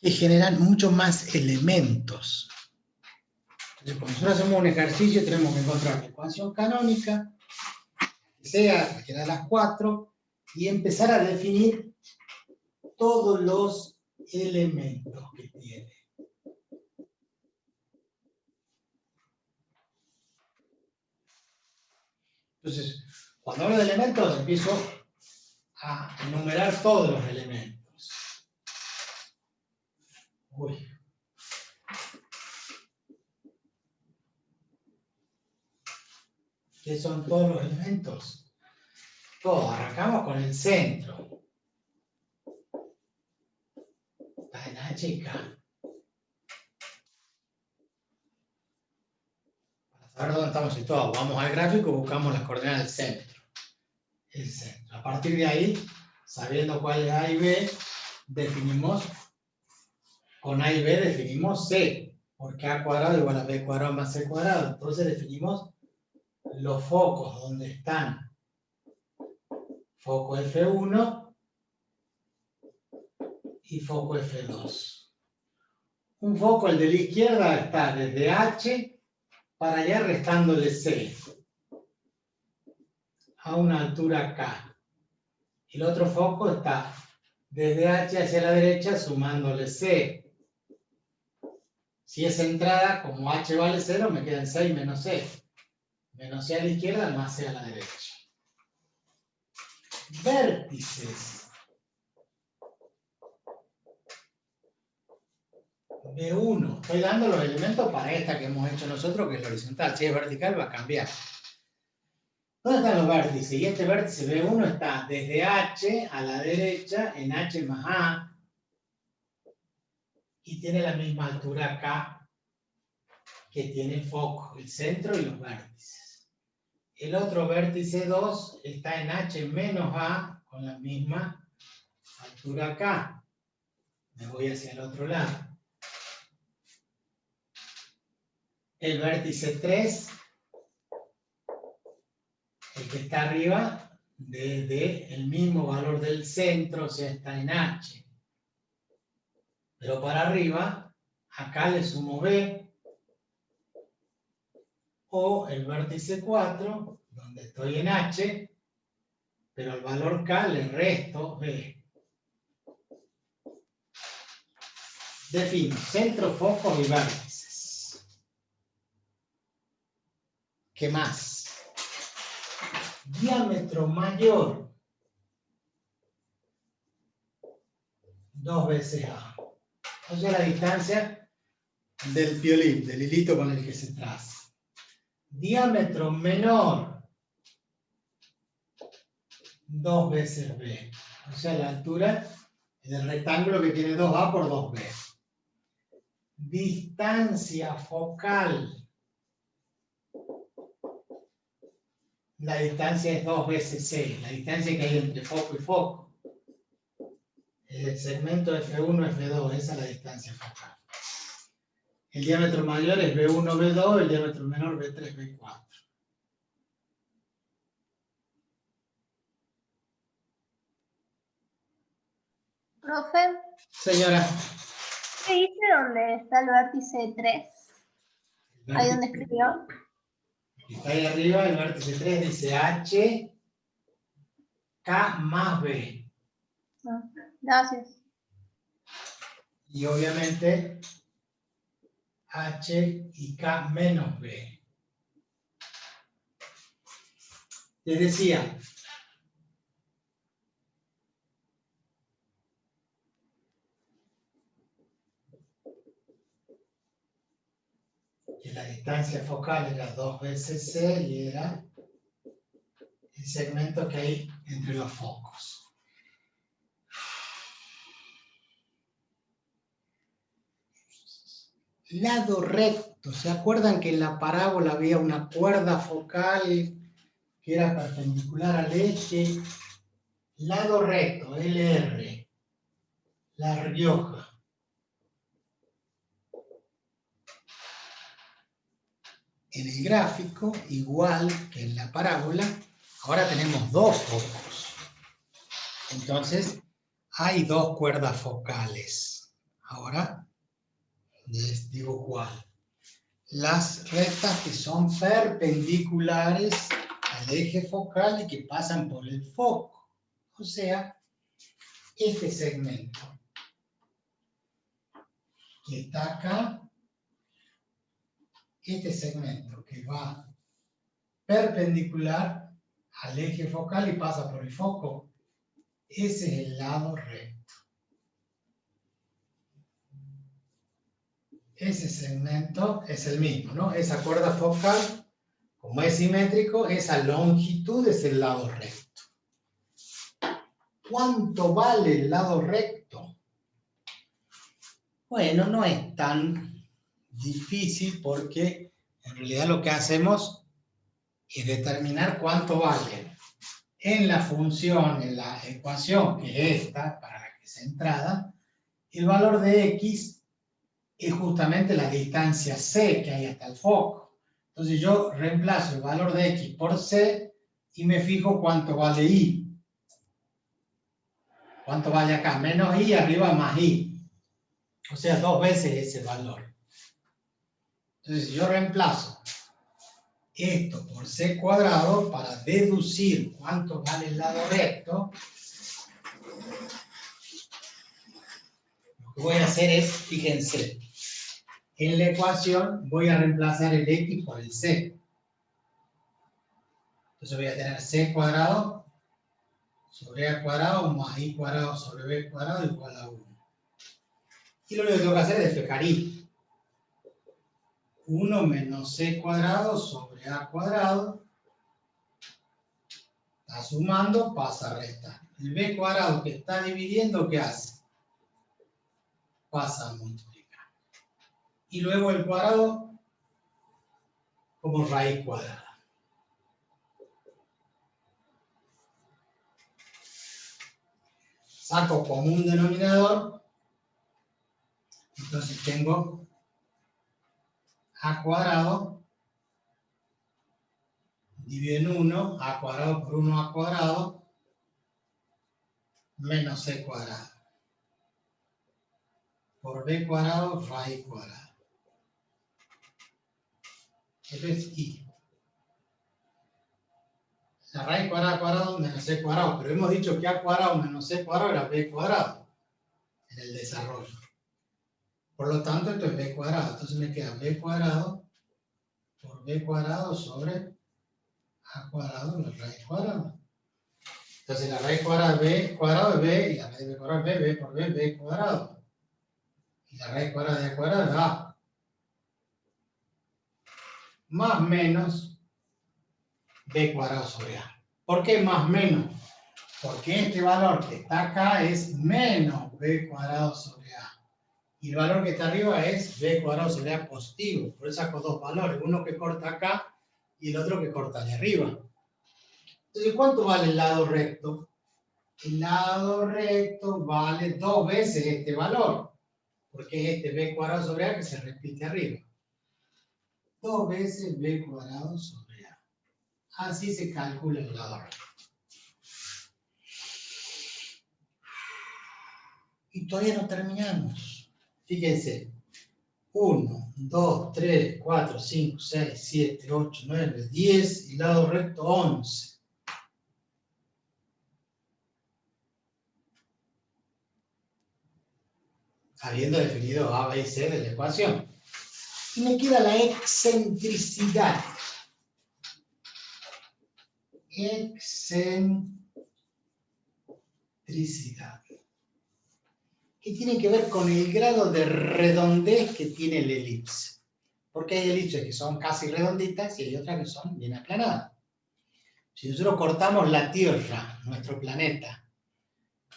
Speaker 1: que generan muchos más elementos. Entonces, cuando nosotros hacemos un ejercicio, tenemos que encontrar la ecuación canónica, que sea cualquiera de las 4, y empezar a definir todos los elementos que tiene. Entonces, cuando hablo de elementos, empiezo a enumerar todos los elementos. Uy. ¿Qué son todos los elementos? Todos. Arrancamos con el centro. Está en H y K. Para saber dónde estamos situados, vamos al gráfico y buscamos las coordenadas del centro. El centro. A partir de ahí, sabiendo cuál es A y B, definimos, con A y B definimos C, porque A cuadrado igual a B cuadrado más C cuadrado. Entonces definimos los focos donde están. Foco F1 y foco F2. Un foco, el de la izquierda, está desde H para allá restándole C a una altura K. El otro foco está desde H hacia la derecha sumándole C. Si es entrada, como H vale 0, me quedan 6 menos C. Menos C a la izquierda más C a la derecha. Vértices. B1. Estoy dando los elementos para esta que hemos hecho nosotros, que es la horizontal. Si es vertical, va a cambiar. ¿Dónde están los vértices? Y este vértice B1 está desde H a la derecha en H más A y tiene la misma altura K que tiene el foco, el centro y los vértices. El otro vértice 2 está en H menos A con la misma altura K. Me voy hacia el otro lado. El vértice 3, el que está arriba, desde el mismo valor del centro, o sea, está en H. Pero para arriba, acá le sumo B, o el vértice 4, donde estoy en H, pero al valor K le resto B. Defino centro, focos y vértices. ¿Qué más? Diámetro mayor. 2 veces A. O sea, la distancia del piolín, del hilito con el que se traza. Diámetro menor. 2 veces B. O sea, la altura del rectángulo que tiene 2A por 2B. Distancia focal. La distancia es 2 veces C, la distancia que hay entre foco y foco. El segmento F1, F2, esa es la distancia focal. El diámetro mayor es B1, B2, el diámetro menor B3, B4.
Speaker 2: Profe,
Speaker 1: Señora.
Speaker 2: ¿qué dice dónde está el vértice 3? Ahí donde escribió.
Speaker 1: Está ahí arriba, el vértice 3 dice H, K más B.
Speaker 2: Gracias.
Speaker 1: Y obviamente H y K menos B. Les decía, que la distancia focal era 2 veces C y era el segmento que hay entre los focos. Lado recto. ¿Se acuerdan que en la parábola había una cuerda focal que era perpendicular al eje? Lado recto, LR. La Rioja. En el gráfico, igual que en la parábola, ahora tenemos dos focos. Entonces, hay dos cuerdas focales. Ahora, les digo cuál. Las rectas que son perpendiculares al eje focal y que pasan por el foco. O sea, este segmento que está acá, este segmento que va perpendicular al eje focal y pasa por el foco. Ese es el lado recto. Ese segmento es el mismo, ¿no? Esa cuerda focal, como es simétrico, esa longitud es el lado recto. ¿Cuánto vale el lado recto? Bueno, no es tan difícil porque en realidad lo que hacemos es determinar cuánto vale en la función, en la ecuación, que es esta, para la que es centrada, el valor de x es justamente la distancia c que hay hasta el foco. Entonces yo reemplazo el valor de x por c y me fijo cuánto vale y. ¿Cuánto vale acá? Menos y arriba más y. O sea, 2 veces ese valor. Entonces si yo reemplazo esto por c cuadrado para deducir cuánto vale el lado recto, lo que voy a hacer es, fíjense, en la ecuación voy a reemplazar el x por el c. Entonces voy a tener c cuadrado sobre a cuadrado más i cuadrado sobre b cuadrado igual a 1. Y lo único que tengo que hacer es despejar i. 1 menos c cuadrado sobre a cuadrado. Está sumando, pasa a restar. El b cuadrado que está dividiendo, ¿qué hace? Pasa a multiplicar. Y luego el cuadrado como raíz cuadrada. Saco común denominador. Entonces tengo a cuadrado dividido en 1, a cuadrado por 1 a cuadrado, menos c cuadrado. Por b cuadrado, raíz cuadrada. Esto es i. La raíz cuadrada cuadrado menos c cuadrado, pero hemos dicho que a cuadrado menos c cuadrado era b cuadrado en el desarrollo. Por lo tanto, esto es b cuadrado. Entonces me queda b cuadrado por b cuadrado sobre a cuadrado menos raíz cuadrada. Entonces la raíz cuadrada de b cuadrado es b, y la raíz de b cuadrado es b por b cuadrado. Y la raíz cuadrada de a cuadrado es a. Más menos b cuadrado sobre a. ¿Por qué más menos? Porque este valor que está acá es menos b cuadrado sobre a. Y el valor que está arriba es b cuadrado sobre a positivo. Por eso saco dos valores. Uno que corta acá y el otro que corta de arriba. Entonces, ¿cuánto vale el lado recto? El lado recto vale 2 veces este valor. Porque es este b cuadrado sobre a que se repite arriba. 2 veces b cuadrado sobre a. Así se calcula el lado recto. Y todavía no terminamos. Fíjense. 1, 2, 3, 4, 5, 6, 7, 8, 9, 10 y lado recto 11. Habiendo definido A, B y C de la ecuación. Y me queda la excentricidad. Excentricidad. Que tiene que ver con el grado de redondez que tiene el elipse. Porque hay elipses que son casi redonditas y hay otras que son bien aplanadas. Si nosotros cortamos la Tierra, nuestro planeta,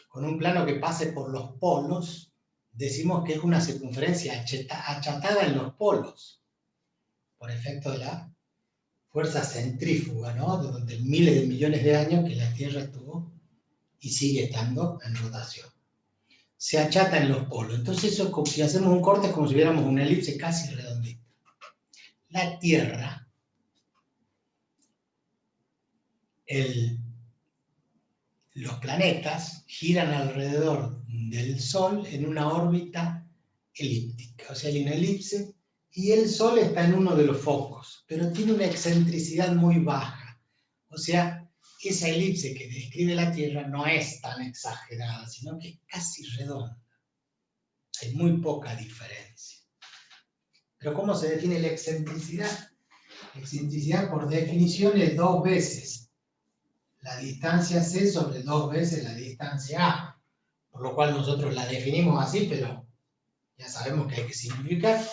Speaker 1: con un plano que pase por los polos, decimos que es una circunferencia achatada en los polos, por efecto de la fuerza centrífuga, ¿no? De donde miles de millones de años que la Tierra estuvo y sigue estando en rotación. Se achata en los polos. Entonces eso, si hacemos un corte, es como si viéramos una elipse casi redondita. La Tierra, los planetas giran alrededor del Sol en una órbita elíptica. O sea, hay una elipse y el Sol está en uno de los focos, pero tiene una excentricidad muy baja. O sea, esa elipse que describe la Tierra no es tan exagerada, sino que es casi redonda. Hay muy poca diferencia. Pero ¿cómo se define la excentricidad? La excentricidad, por definición, es 2 veces la distancia C sobre 2 veces la distancia A. Por lo cual nosotros la definimos así, pero ya sabemos que hay que simplificar.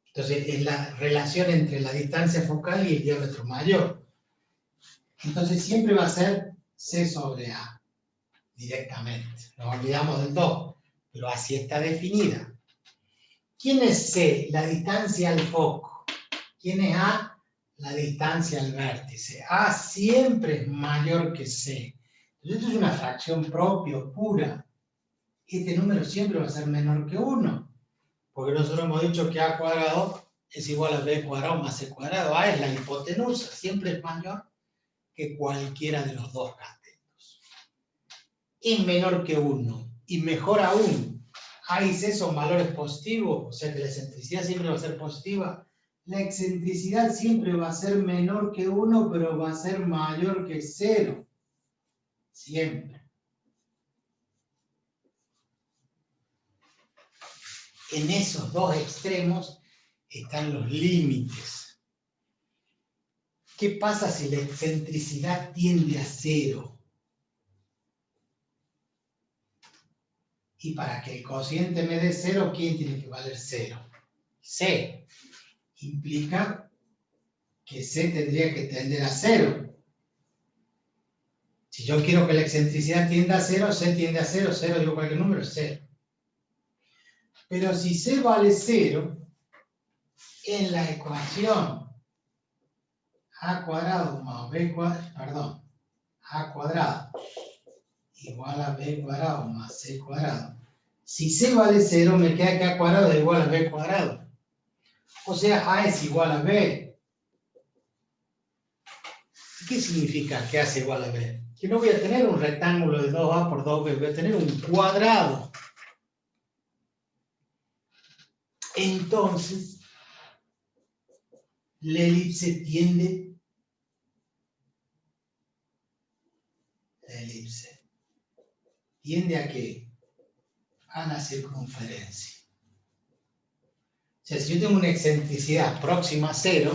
Speaker 1: Entonces, es la relación entre la distancia focal y el diámetro mayor. Entonces, siempre va a ser C sobre A, directamente. Nos olvidamos del 2, pero así está definida. ¿Quién es C? La distancia al foco. ¿Quién es A? La distancia al vértice. A siempre es mayor que C. Entonces, esto es una fracción propia, pura. Este número siempre va a ser menor que 1. Porque nosotros hemos dicho que A cuadrado es igual a B cuadrado más C cuadrado. A es la hipotenusa, siempre es mayor que cualquiera de los dos catetos. Es menor que 1. Y mejor aún, A y C son valores positivos, o sea que la excentricidad siempre va a ser positiva. La excentricidad siempre va a ser menor que 1, pero va a ser mayor que 0. Siempre. En esos dos extremos están los límites. ¿Qué pasa si la excentricidad tiende a 0? Y para que el cociente me dé 0, ¿quién tiene que valer 0? C. Implica que C tendría que tender a 0. Si yo quiero que la excentricidad tienda a 0, C tiende a 0, 0 digo cualquier número, es 0. Pero si C vale 0, en la ecuación A cuadrado más B cuadrado, perdón, A cuadrado igual a B cuadrado más C cuadrado. Si C vale 0, me queda que A cuadrado es igual a B cuadrado. O sea, A es igual a B. ¿Qué significa que A es igual a B? Que no voy a tener un rectángulo de 2A por 2B, voy a tener un cuadrado. Entonces, la elipse tiende... ¿Tiende a qué? A la circunferencia. O sea, si yo tengo una excentricidad próxima a 0,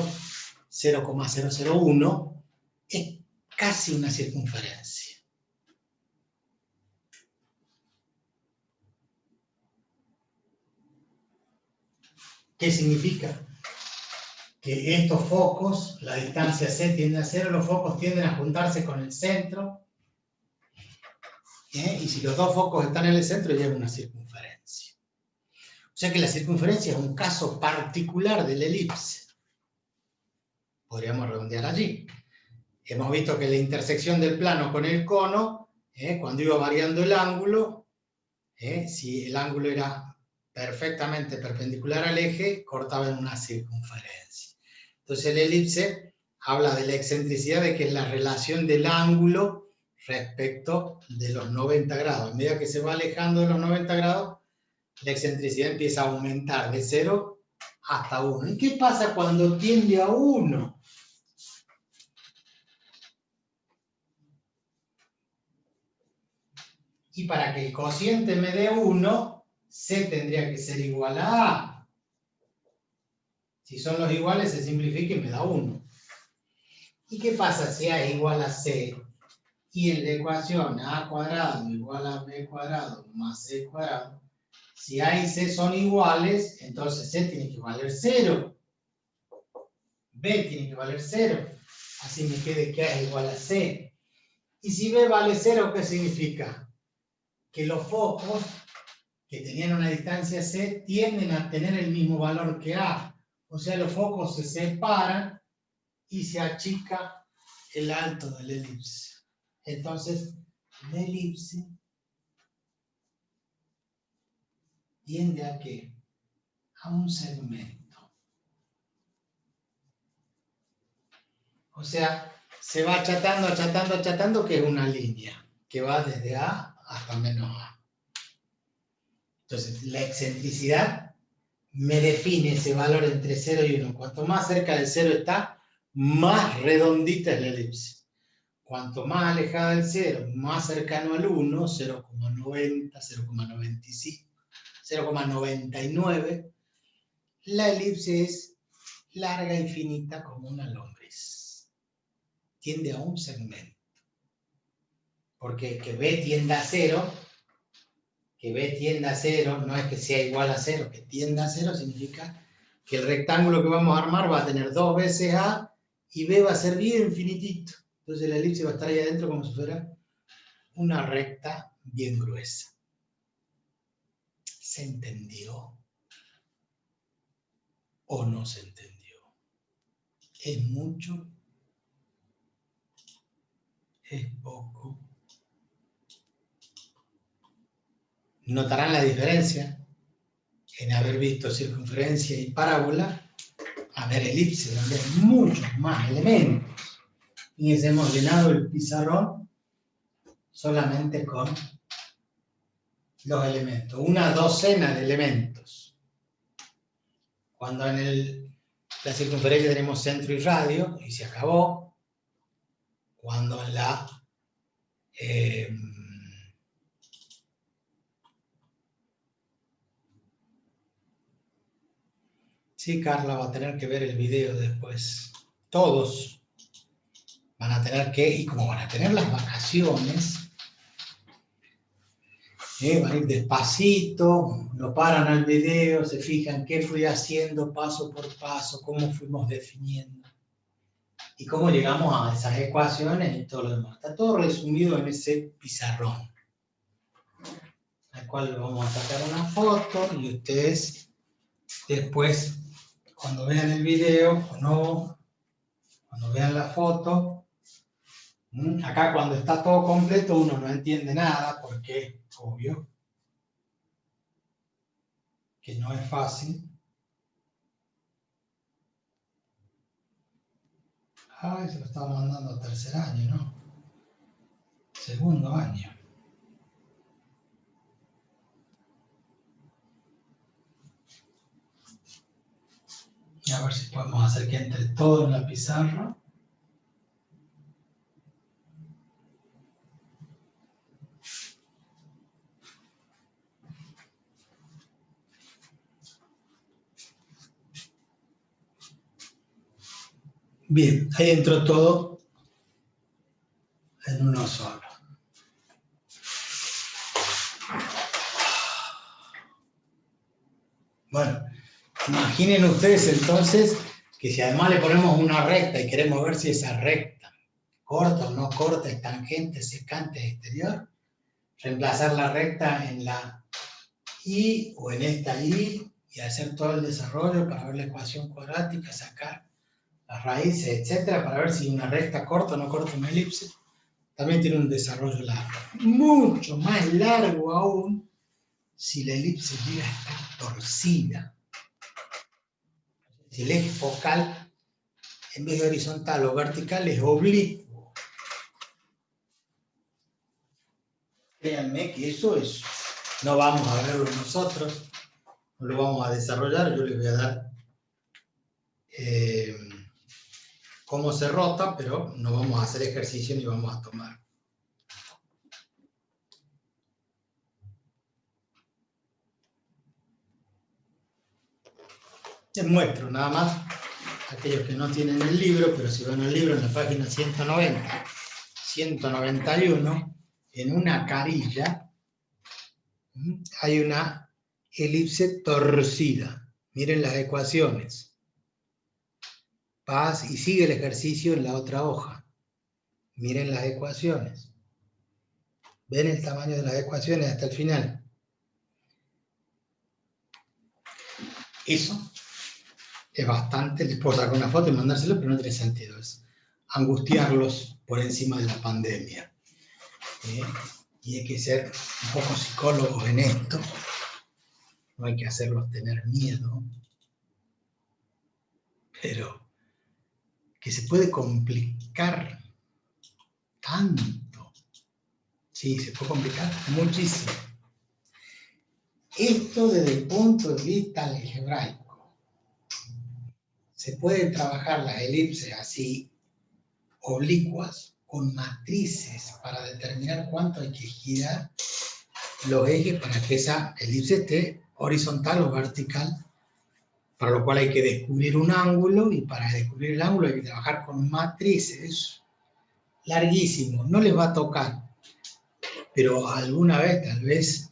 Speaker 1: 0,001, es casi una circunferencia. ¿Qué significa? Que estos focos, la distancia C tiende a 0, los focos tienden a juntarse con el centro, y si los dos focos están en el centro, ya es una circunferencia. O sea que la circunferencia es un caso particular de la elipse. Podríamos redondear allí. Hemos visto que la intersección del plano con el cono, cuando iba variando el ángulo, si el ángulo era perfectamente perpendicular al eje, cortaba en una circunferencia. Entonces la elipse habla de la excentricidad, de que es la relación del ángulo respecto de los 90 grados. A medida que se va alejando de los 90 grados, la excentricidad empieza a aumentar de 0 hasta 1. ¿Y qué pasa cuando tiende a 1? Y para que el cociente me dé 1, C tendría que ser igual a A. Si son los iguales, se simplifica y me da 1. ¿Y qué pasa si A es igual a C? Y en la ecuación A cuadrado igual a B cuadrado más C cuadrado, si A y C son iguales, entonces C tiene que valer 0. B tiene que valer 0. Así me quede que A es igual a C. Y si B vale 0, ¿qué significa? Que los focos que tenían una distancia C tienden a tener el mismo valor que A. O sea, los focos se separan y se achica el alto de la elipse. Entonces, la elipse tiende a ¿qué? A un segmento. O sea, se va achatando, achatando, achatando, que es una línea que va desde A hasta menos A. Entonces, la excentricidad me define ese valor entre 0 y 1. Cuanto más cerca del 0 está, más redondita es la elipse. Cuanto más alejada del 0, más cercano al 1, 0,90, 0,95, 0,99, la elipse es larga y finita como una lombriz. Tiende a un segmento. porque que B tienda a 0, no es que sea igual a 0, que tienda a 0 significa que el rectángulo que vamos a armar va a tener 2 veces A y B va a ser bien finitito. Entonces la elipse va a estar ahí adentro como si fuera una recta bien gruesa. ¿Se entendió? ¿O no se entendió? ¿Es mucho? ¿Es poco? ¿Notarán la diferencia en haber visto circunferencia y parábola? A ver elipse, donde hay muchos más elementos. Fíjense, hemos llenado el pizarrón solamente con los elementos, una docena de elementos. Cuando en la circunferencia tenemos centro y radio, y se acabó. Cuando en la sí, Carla va a tener que ver el video después. Todos van a tener que, y como van a tener las vacaciones, van a ir despacito, no paran al video, se fijan qué fui haciendo paso por paso, cómo fuimos definiendo y cómo llegamos a esas ecuaciones y todo lo demás. Está todo resumido en ese pizarrón, al cual vamos a sacar una foto y ustedes después, cuando vean el video o no, cuando vean la foto, acá cuando está todo completo uno no entiende nada porque, obvio, que no es fácil. Ay, se lo estaba mandando a tercer año, ¿no? Segundo año. Y a ver si podemos hacer que entre todo en la pizarra. Bien, ahí entró todo en uno solo. Bueno, imaginen ustedes entonces que si además le ponemos una recta y queremos ver si esa recta corta o no corta, es tangente, secante, exterior, reemplazar la recta en la Y o en esta Y y hacer todo el desarrollo para ver la ecuación cuadrática, sacar las raíces, etcétera, para ver si una recta corta o no corta una elipse. También tiene un desarrollo largo. Mucho más largo aún si la elipse llega a estar torcida. Si el eje focal, en vez de horizontal o vertical, es oblicuo. Créanme que eso es, no vamos a verlo nosotros, no lo vamos a desarrollar, yo les voy a dar cómo se rota, pero no vamos a hacer ejercicio ni vamos a tomar. Les muestro nada más aquellos que no tienen el libro, pero si ven el libro en la página 190, 191, en una carilla hay una elipse torcida. Miren las ecuaciones. Paz y sigue el ejercicio en la otra hoja. Miren las ecuaciones. ¿Ven el tamaño de las ecuaciones hasta el final? Eso es bastante, les puedo sacar una foto y mandárselo, pero no tiene sentido. Es angustiarlos por encima de la pandemia. Y hay que ser un poco psicólogos en esto. No hay que hacerlos tener miedo. Pero que se puede complicar tanto. Sí, se puede complicar muchísimo. Esto desde el punto de vista algebraico. Se pueden trabajar las elipses así, oblicuas, con matrices para determinar cuánto hay que girar los ejes para que esa elipse esté horizontal o vertical, para lo cual hay que descubrir un ángulo, y para descubrir el ángulo hay que trabajar con matrices. Es larguísimo, no les va a tocar. pero alguna vez, tal vez,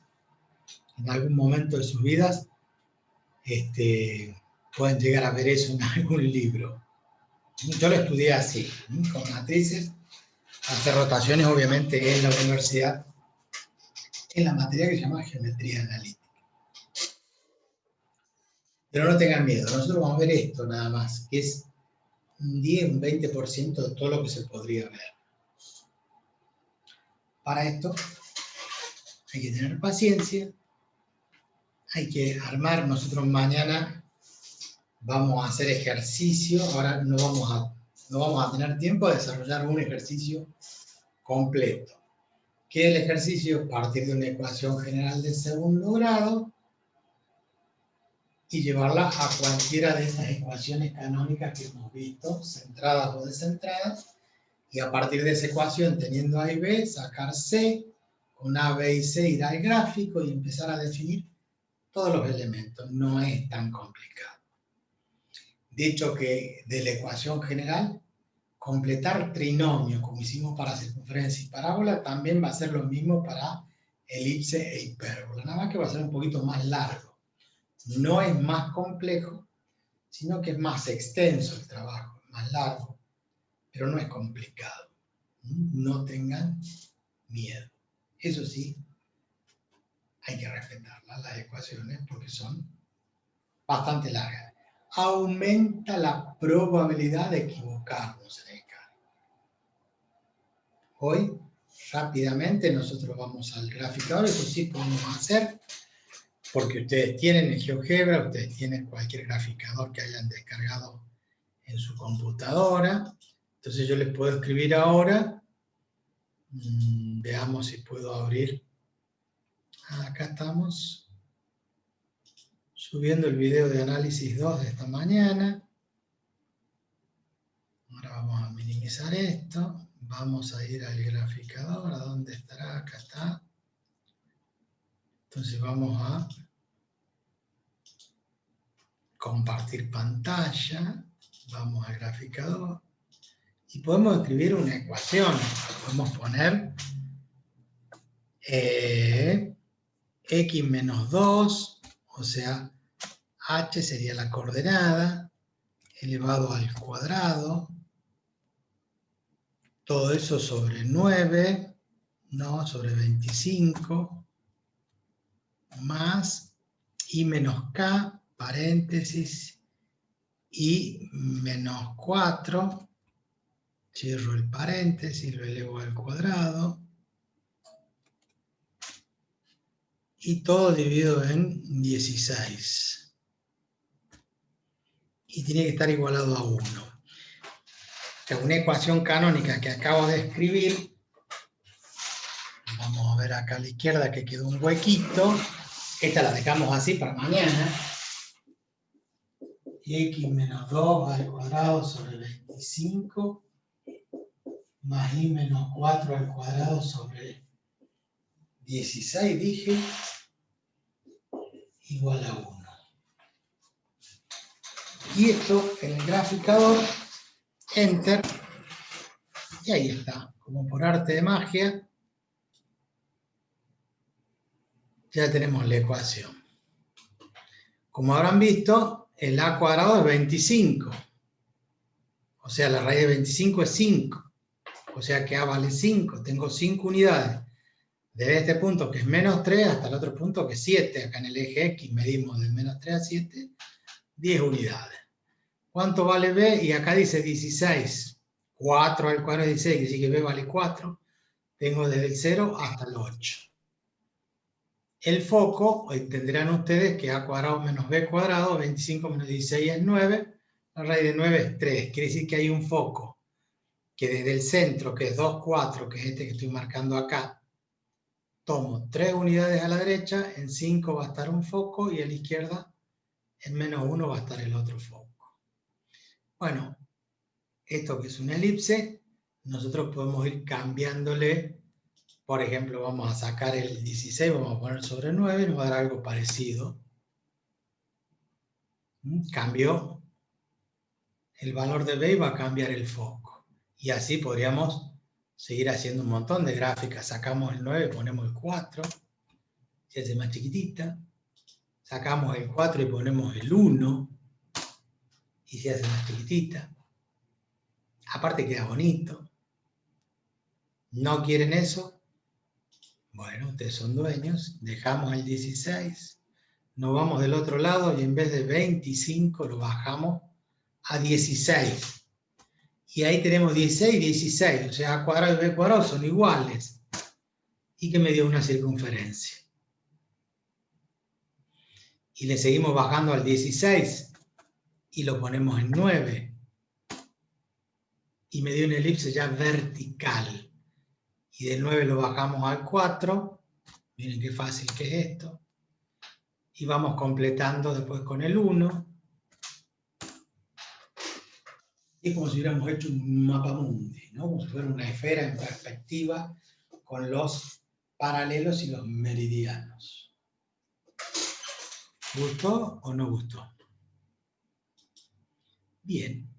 Speaker 1: en algún momento de sus vidas, pueden llegar a ver eso en algún libro. Yo lo estudié así, con matrices, hacer rotaciones obviamente en la universidad, en la materia que se llama geometría analítica. Pero no tengan miedo, nosotros vamos a ver esto nada más, que es un 10, un 20% de todo lo que se podría ver. Para esto hay que tener paciencia, hay que armar. Nosotros mañana vamos a hacer ejercicio, ahora no vamos a tener tiempo de desarrollar un ejercicio completo. ¿Qué es el ejercicio? Partir de una ecuación general de segundo grado y llevarla a cualquiera de estas ecuaciones canónicas que hemos visto, centradas o descentradas, y a partir de esa ecuación, teniendo A y B, sacar C, con A, B y C ir al gráfico y empezar a definir todos los elementos. No es tan complicado. Dicho que de la ecuación general, completar trinomios, como hicimos para circunferencia y parábola, también va a ser lo mismo para elipse e hipérbola, nada más que va a ser un poquito más largo. No es más complejo, sino que es más extenso el trabajo, más largo, pero no es complicado. No tengan miedo. Eso sí, hay que respetarlas, las ecuaciones, porque son bastante largas. Aumenta la probabilidad de equivocarnos en el cálculo. Hoy, rápidamente, nosotros vamos al graficador, eso sí podemos hacer, porque ustedes tienen el GeoGebra, ustedes tienen cualquier graficador que hayan descargado en su computadora. Entonces yo les puedo escribir ahora, veamos si puedo abrir. Acá estamos subiendo el video de análisis 2 de esta mañana. Ahora vamos a minimizar esto. Vamos a ir al graficador. ¿A dónde estará? Acá está. Entonces vamos a compartir pantalla. Vamos al graficador. Y podemos escribir una ecuación. Podemos poner x menos 2, o sea, h sería la coordenada, elevado al cuadrado. Todo eso sobre 9, no, sobre 25, más y menos k, paréntesis, y menos 4, cierro el paréntesis, lo elevo al cuadrado, y todo dividido en 16. Y tiene que estar igualado a 1. Que una ecuación canónica que acabo de escribir, vamos a ver acá a la izquierda que quedó un huequito, esta la dejamos así para mañana, x menos 2 al cuadrado sobre 25, más y menos 4 al cuadrado sobre 16, dije, igual a 1. Y esto en el graficador, Enter, y ahí está, como por arte de magia, ya tenemos la ecuación. Como habrán visto, el a cuadrado es 25. O sea, la raíz de 25 es 5. O sea que a vale 5. Tengo 5 unidades. Desde este punto, que es menos 3, hasta el otro punto, que es 7. Acá en el eje X medimos del menos 3 a 7, 10 unidades. ¿Cuánto vale B? Y acá dice 16. 4 al cuadrado de 16, que sí que B vale 4. Tengo desde el 0 hasta el 8. El foco, entenderán ustedes que a cuadrado menos b cuadrado, 25 menos 16 es 9, la raíz de 9 es 3, quiere decir que hay un foco que desde el centro, que es 2, 4, que es este que estoy marcando acá, tomo 3 unidades a la derecha, en 5 va a estar un foco y a la izquierda, en menos 1 va a estar el otro foco. Bueno, esto que es una elipse, nosotros podemos ir cambiándole. Por ejemplo, vamos a sacar el 16, vamos a poner sobre 9 y nos va a dar algo parecido. Cambio el valor de B y va a cambiar el foco. Y así podríamos seguir haciendo un montón de gráficas. Sacamos el 9, ponemos el 4, se hace más chiquitita. Sacamos el 4 y ponemos el 1, y se hace más chiquitita. Aparte queda bonito. ¿No quieren eso? Bueno, ustedes son dueños. Dejamos el 16. Nos vamos del otro lado y en vez de 25 lo bajamos a 16. Y ahí tenemos 16 y 16. O sea, A cuadrado y B cuadrado son iguales. ¿Y qué me dio una circunferencia? Y le seguimos bajando al 16 y lo ponemos en 9. Y me dio una elipse ya vertical. Y del 9 lo bajamos al 4. Miren qué fácil que es esto. Y vamos completando después con el 1. Es como si hubiéramos hecho un mapamundi, ¿no? Como si fuera una esfera en perspectiva con los paralelos y los meridianos. ¿Gustó o no gustó? Bien.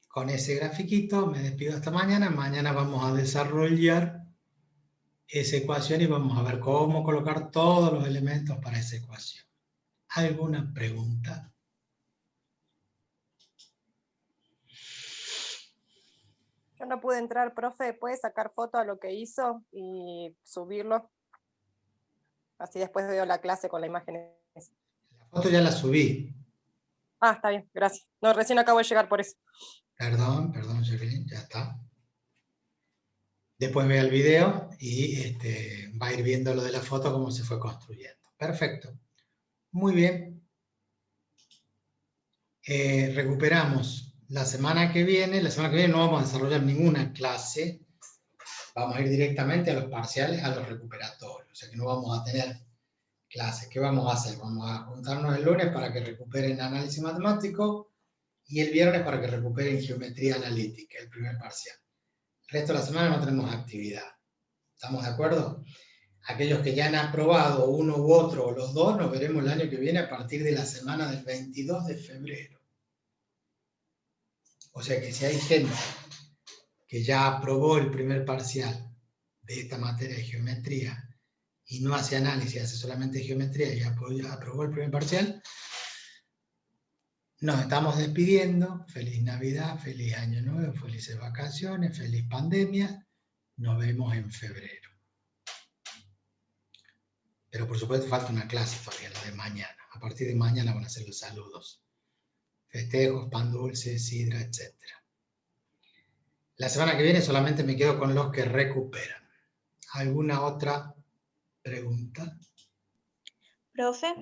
Speaker 1: Con ese grafiquito me despido hasta mañana. Mañana vamos a desarrollar esa ecuación y vamos a ver cómo colocar todos los elementos para esa ecuación. ¿Alguna pregunta?
Speaker 3: Yo no pude entrar, profe. ¿Puede sacar foto a lo que hizo y subirlo? Así después veo la clase con la imagen.
Speaker 1: La foto ya la subí.
Speaker 3: Ah, está bien, gracias. No, recién acabo de llegar por eso.
Speaker 1: Perdón, Jacqueline, ya está. Después vea el video y va a ir viendo lo de la foto, cómo se fue construyendo. Perfecto. Muy bien. Recuperamos la semana que viene. La semana que viene no vamos a desarrollar ninguna clase. Vamos a ir directamente a los parciales, a los recuperatorios. O sea que no vamos a tener clases. ¿Qué vamos a hacer? Vamos a juntarnos el lunes para que recuperen análisis matemático y el viernes para que recuperen geometría analítica, el primer parcial. El resto de la semana no tenemos actividad. ¿Estamos de acuerdo? Aquellos que ya han aprobado uno u otro o los dos, nos veremos el año que viene a partir de la semana del 22 de febrero. O sea que si hay gente que ya aprobó el primer parcial de esta materia de geometría y no hace análisis, hace solamente geometría y aprobó el primer parcial, nos estamos despidiendo. Feliz Navidad, feliz Año Nuevo, felices vacaciones, feliz pandemia. Nos vemos en febrero. Pero por supuesto falta una clase todavía, la de mañana. A partir de mañana van a ser los saludos. Festejos, pan dulce, sidra, etc. La semana que viene solamente me quedo con los que recuperan. ¿Alguna otra pregunta?
Speaker 4: Profe.